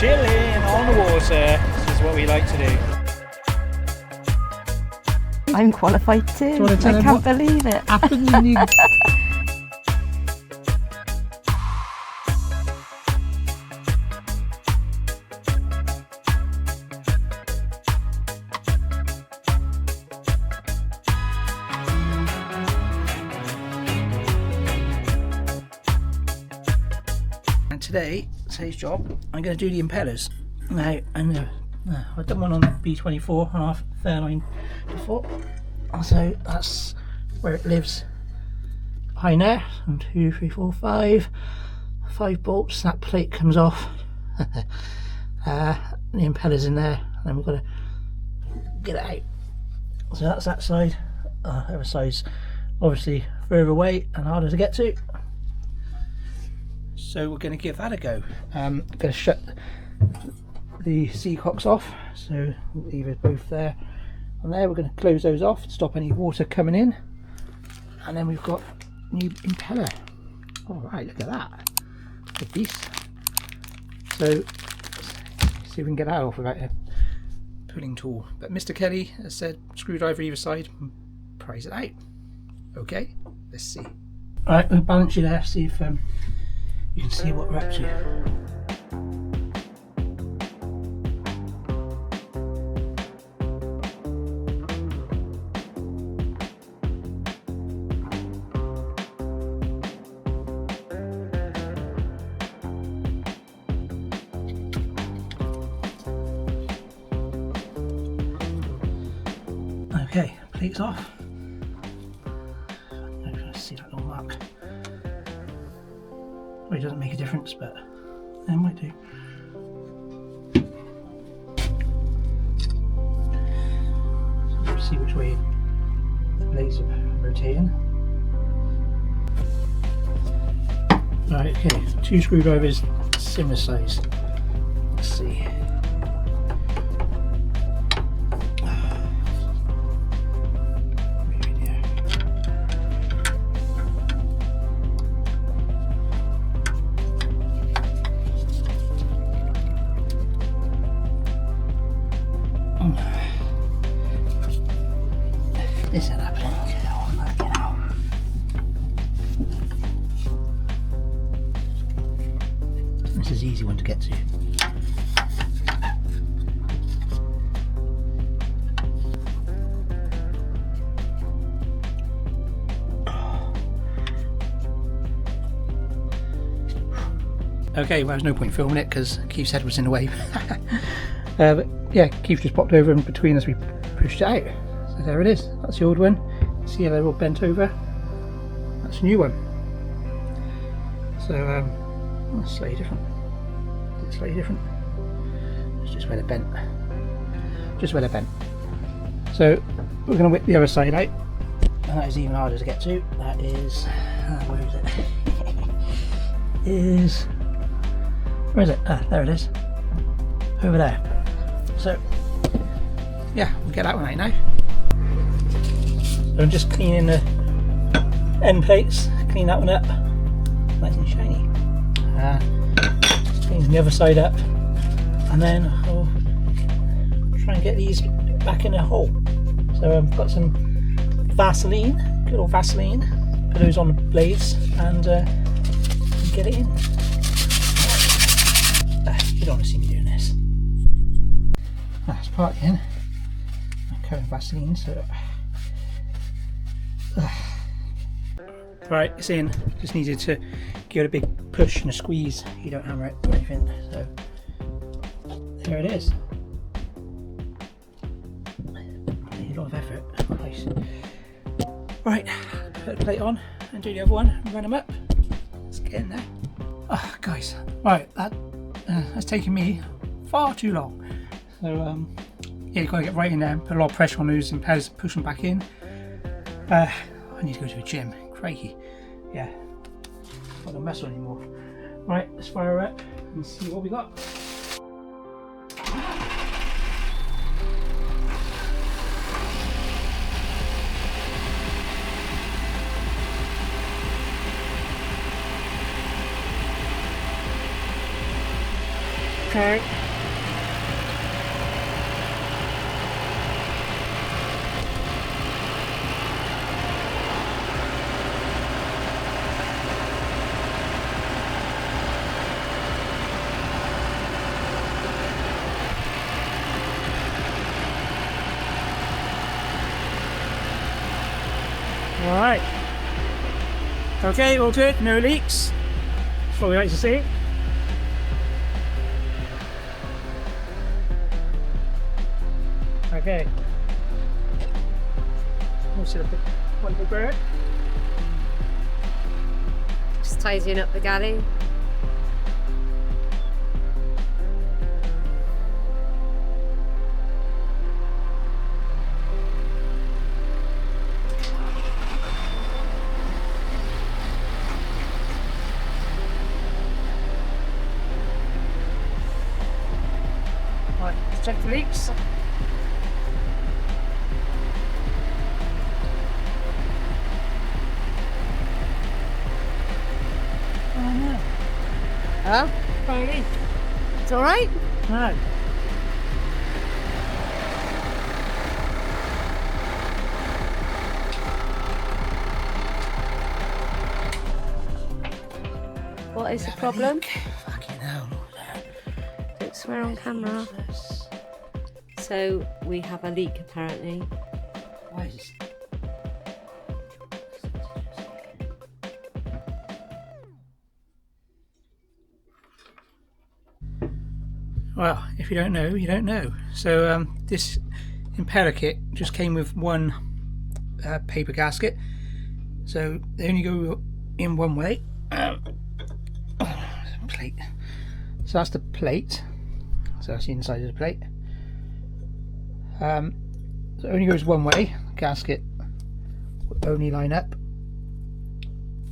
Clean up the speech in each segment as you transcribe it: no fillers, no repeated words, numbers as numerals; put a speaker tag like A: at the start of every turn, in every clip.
A: chilling on the water. This is what we like to do.
B: I'm qualified too. I can't believe it.
A: Happened when you... Today's job, I'm going to do the impellers. Now, I've done one on B24 on our Fairline before, so that's where it lives behind there. 1, 2, 3, 4, 5 bolts. That plate comes off. The impellers in there, and then we've got to get it out. So that's that side. The other side's obviously further away and harder to get to. So we're going to give that a go. I'm going to shut the seacocks off, so we'll leave it both there and there. We're going to close those off to stop any water coming in, and then we've got new impeller. All right, look at that, a beast. So let's see if we can get that off without a pulling tool. But Mr. Kelly has said screwdriver either side, prise it out. Okay, let's see. All right, we'll balance you there, see if you can see what we're up to. Okay, plate's off. See that little mark. Well, it doesn't make a difference, but it might do. So let's see which way the blades are rotating. Right, okay, 2 screwdrivers, similar size. Let's see. This ain't happening. Get out. This is an easy one to get to. Okay, well, there's no point filming it because Keith's head was in the way. But yeah, Keith just popped over in between as we pushed it out. So there it is. That's the old one. See how they're all bent over? That's a new one. So that's slightly different. It's slightly different. It's just where they're bent. Just where they're bent. So we're going to whip the other side out, and that is even harder to get to. That is where is it? Where is it? Ah, there it is. Over there. So yeah, we'll get that one out now. So I'm just cleaning the end plates, clean that one up, nice and shiny. Just cleaning the other side up, and then I'll try and get these back in a hole. So I've got some Vaseline, good old Vaseline, put those on the blades and get it in. You don't want to see me doing this. That's part in. I'm covered in Vaseline, so. Right, it's in. Just needed to give it a big push and a squeeze. You don't hammer it or anything. So there it is. A lot of effort. Nice. Right, put the plate on and do the other one and run them up. Let's get in there. Oh, guys. Right, that's taken me far too long. So yeah, you've got to get right in there and put a lot of pressure on those impellers, push them back in. I need to go to the gym. Crikey. Yeah. Not gonna mess on anymore. Right, let's fire her up and see what we got. Okay. Alright. Okay, all good, no leaks. That's what we like to see. Okay. Also the wonderful bird.
C: Just tidying up the galley.
A: Right, let's check the leaks. Oh no.
C: Oh,
A: Fine leak.
C: it's all right.
A: No.
C: What is the problem?
A: Fucking hell.
C: Don't swear on camera. So we have a leak apparently.
A: Why is this? Well, if you don't know, you don't know. So this impeller kit just came with one paper gasket. So they only go in one way. Plate. So that's the plate. So that's the inside of the plate. So it only goes one way. The gasket will only line up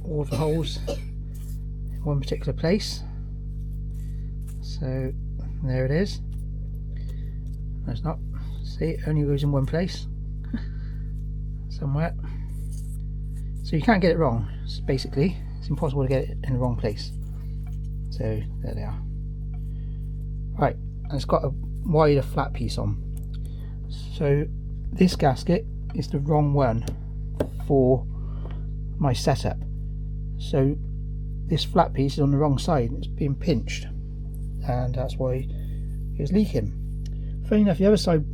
A: all the holes in one particular place. So there it is. No, it's not. See, it only goes in one place. Somewhere. So you can't get it wrong. So basically, it's impossible to get it in the wrong place. So there they are. Right, and it's got a wider flat piece on. So this gasket is the wrong one for my setup. So this flat piece is on the wrong side. It's being pinched, and that's why it's leaking. Funny enough, the other side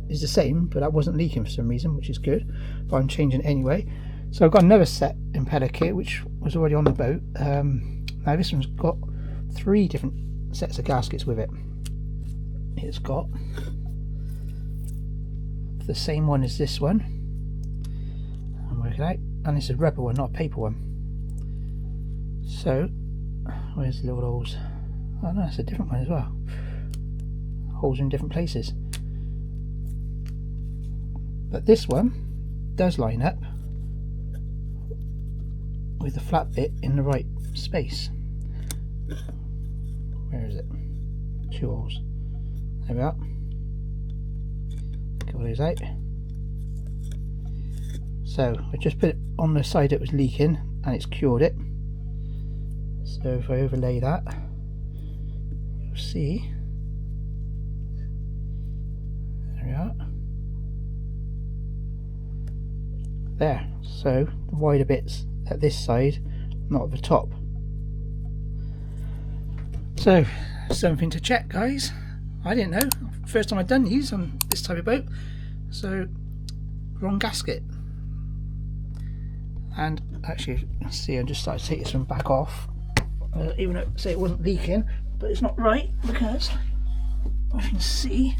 A: is the same, but that wasn't leaking for some reason, which is good. But I'm changing it anyway. So I've got another set impeller kit, which was already on the boat. Now this one's got 3 different sets of gaskets with it. It's got the same one as this one. I'm working out, and it's a rubber one, not a paper one. So where's the little holes? Oh no, it's a different one as well. Holes in different places. But this one does line up with the flat bit in the right space. Where is it? 2 holes. There we are. Get all those out. So I just put it on the side that was leaking, and it's cured it. So if I overlay that, you'll see. There we are. There. So the wider bits at this side, not at the top. So something to check, guys. I didn't know. First time I've done these on this type of boat. So wrong gasket. And actually, let's see, I just started to take this one back off. Even though say it wasn't leaking, but it's not right because you can see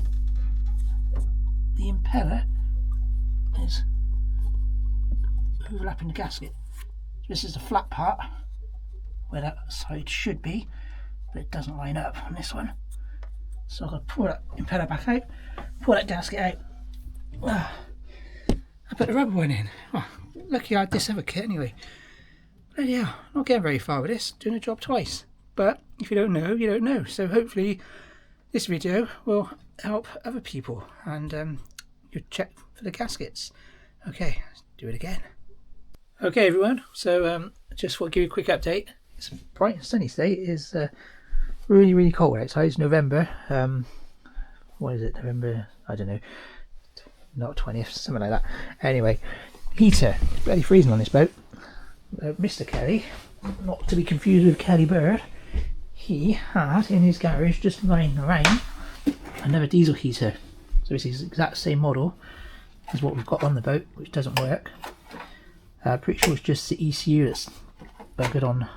A: the impeller is overlapping the gasket. This is the flat part where that side should be, but it doesn't line up on this one. So I've got to pull that impeller back out, pull that gasket out. I put the rubber one in. Oh, lucky I had this other kit anyway. Bloody hell, not getting very far with this, doing a job twice. But if you don't know, you don't know. So hopefully this video will help other people, and you check for the gaskets. Okay, let's do it again. Okay everyone, so just want to give you a quick update. It's bright and sunny today. It is really cold outside. It's November. What is it? November? I don't know. Not 20th, something like that. Anyway, heater. It's bloody freezing on this boat. Mr. Kelly, not to be confused with Kelly Bird, he had in his garage just lying around another diesel heater. So this is the exact same model as what we've got on the boat, which doesn't work. Pretty sure it's just the ECU that's buggered on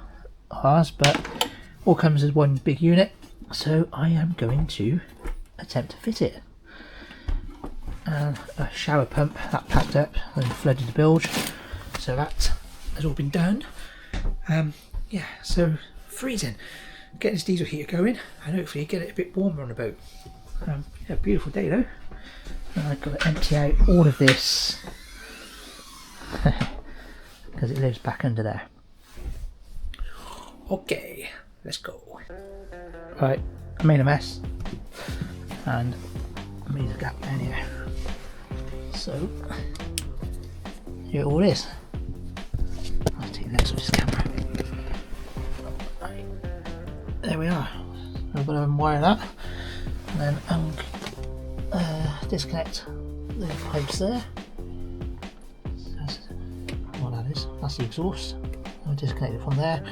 A: ours, but all comes as one big unit. So I am going to attempt to fit it. And a shower pump that packed up and flooded the bilge, so that has all been done. Yeah, so freezing. Get this diesel heater going and hopefully get it a bit warmer on the boat. Yeah, beautiful day though. And I've got to empty out all of this because it lives back under there. Okay, let's go. Right, I made a mess and I made a gap down here. So here it all is. I'll take the next with this camera. Right. There we are. I'm going to unwire that and then disconnect the pipes there. That's what that is. That's the exhaust. I'll disconnect it from there.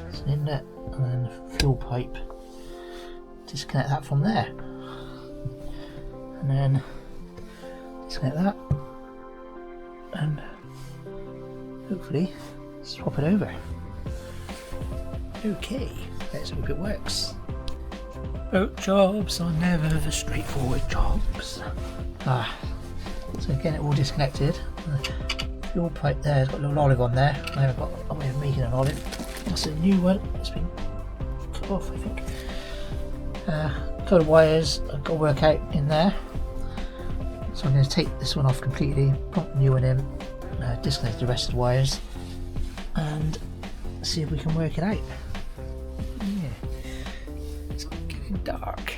A: It's an inlet and then the fuel pipe. Disconnect that from there. And then disconnect that and hopefully swap it over. Okay, let's hope it works. Boat jobs are never the straightforward jobs. So getting it all disconnected. The fuel pipe there has got a little olive on there. I haven't got a way of making an olive. That's a new one. It's been cut off, I think. Couple of wires I've got to work out in there. So I'm going to take this one off completely, put the new one in, disconnect the rest of the wires and see if we can work it out. Yeah. It's getting dark.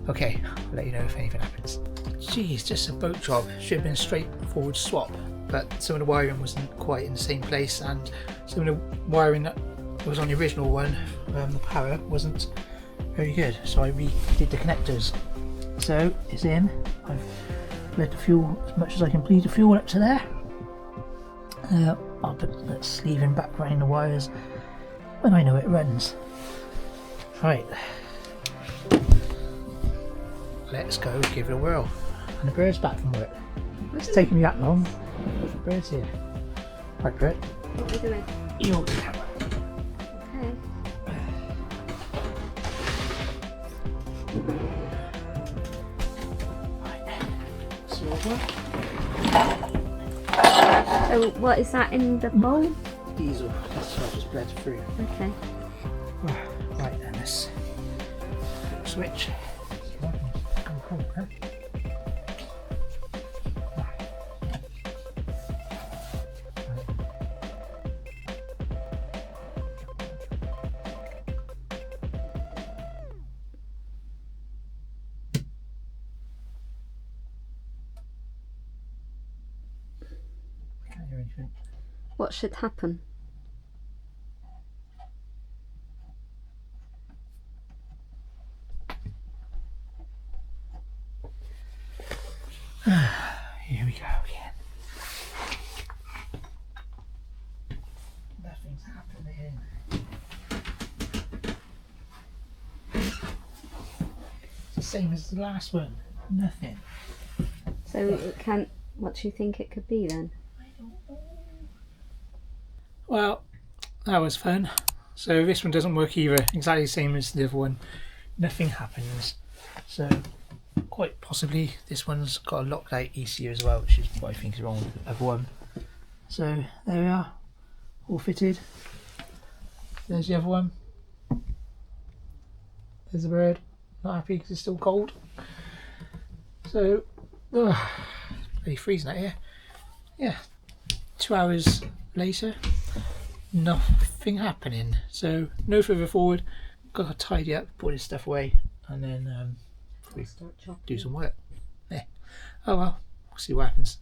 A: Okay, I'll let you know if anything happens. Geez, just a boat job. Should have been a straightforward swap, but some of the wiring wasn't quite in the same place and some of the wiring that was on the original one, the power wasn't very good, so I redid the connectors. So it's in. I've bled the fuel as much as I can bleed the fuel up to there. I'll put the sleeving back around the wires when I know it runs. Right, let's go give it a whirl. And the bird's back from work. It's taking me that long. The bird's here. Right, bird.
C: What are we doing?
A: You're the camera.
C: So what is that in the bowl?
A: Diesel, that's what I just bled through.
C: Okay.
A: Right then, let's switch.
C: What should happen?
A: Here we go again. Nothing's happening. It's the same as the last one. Nothing.
C: So it can't. What do you think it could be then?
A: Well, that was fun. So this one doesn't work either. Exactly the same as the other one. Nothing happens. So quite possibly this one's got a locked out ECU as well, which is what I think is wrong with the other one. So there we are, all fitted. There's the other one. There's the bird. Not happy because it's still cold. So, really freezing out here. Yeah, 2 hours later, nothing happening. So no further forward. Got to tidy up, put this stuff away, and then do some work. Yeah. Oh well, we'll see what happens.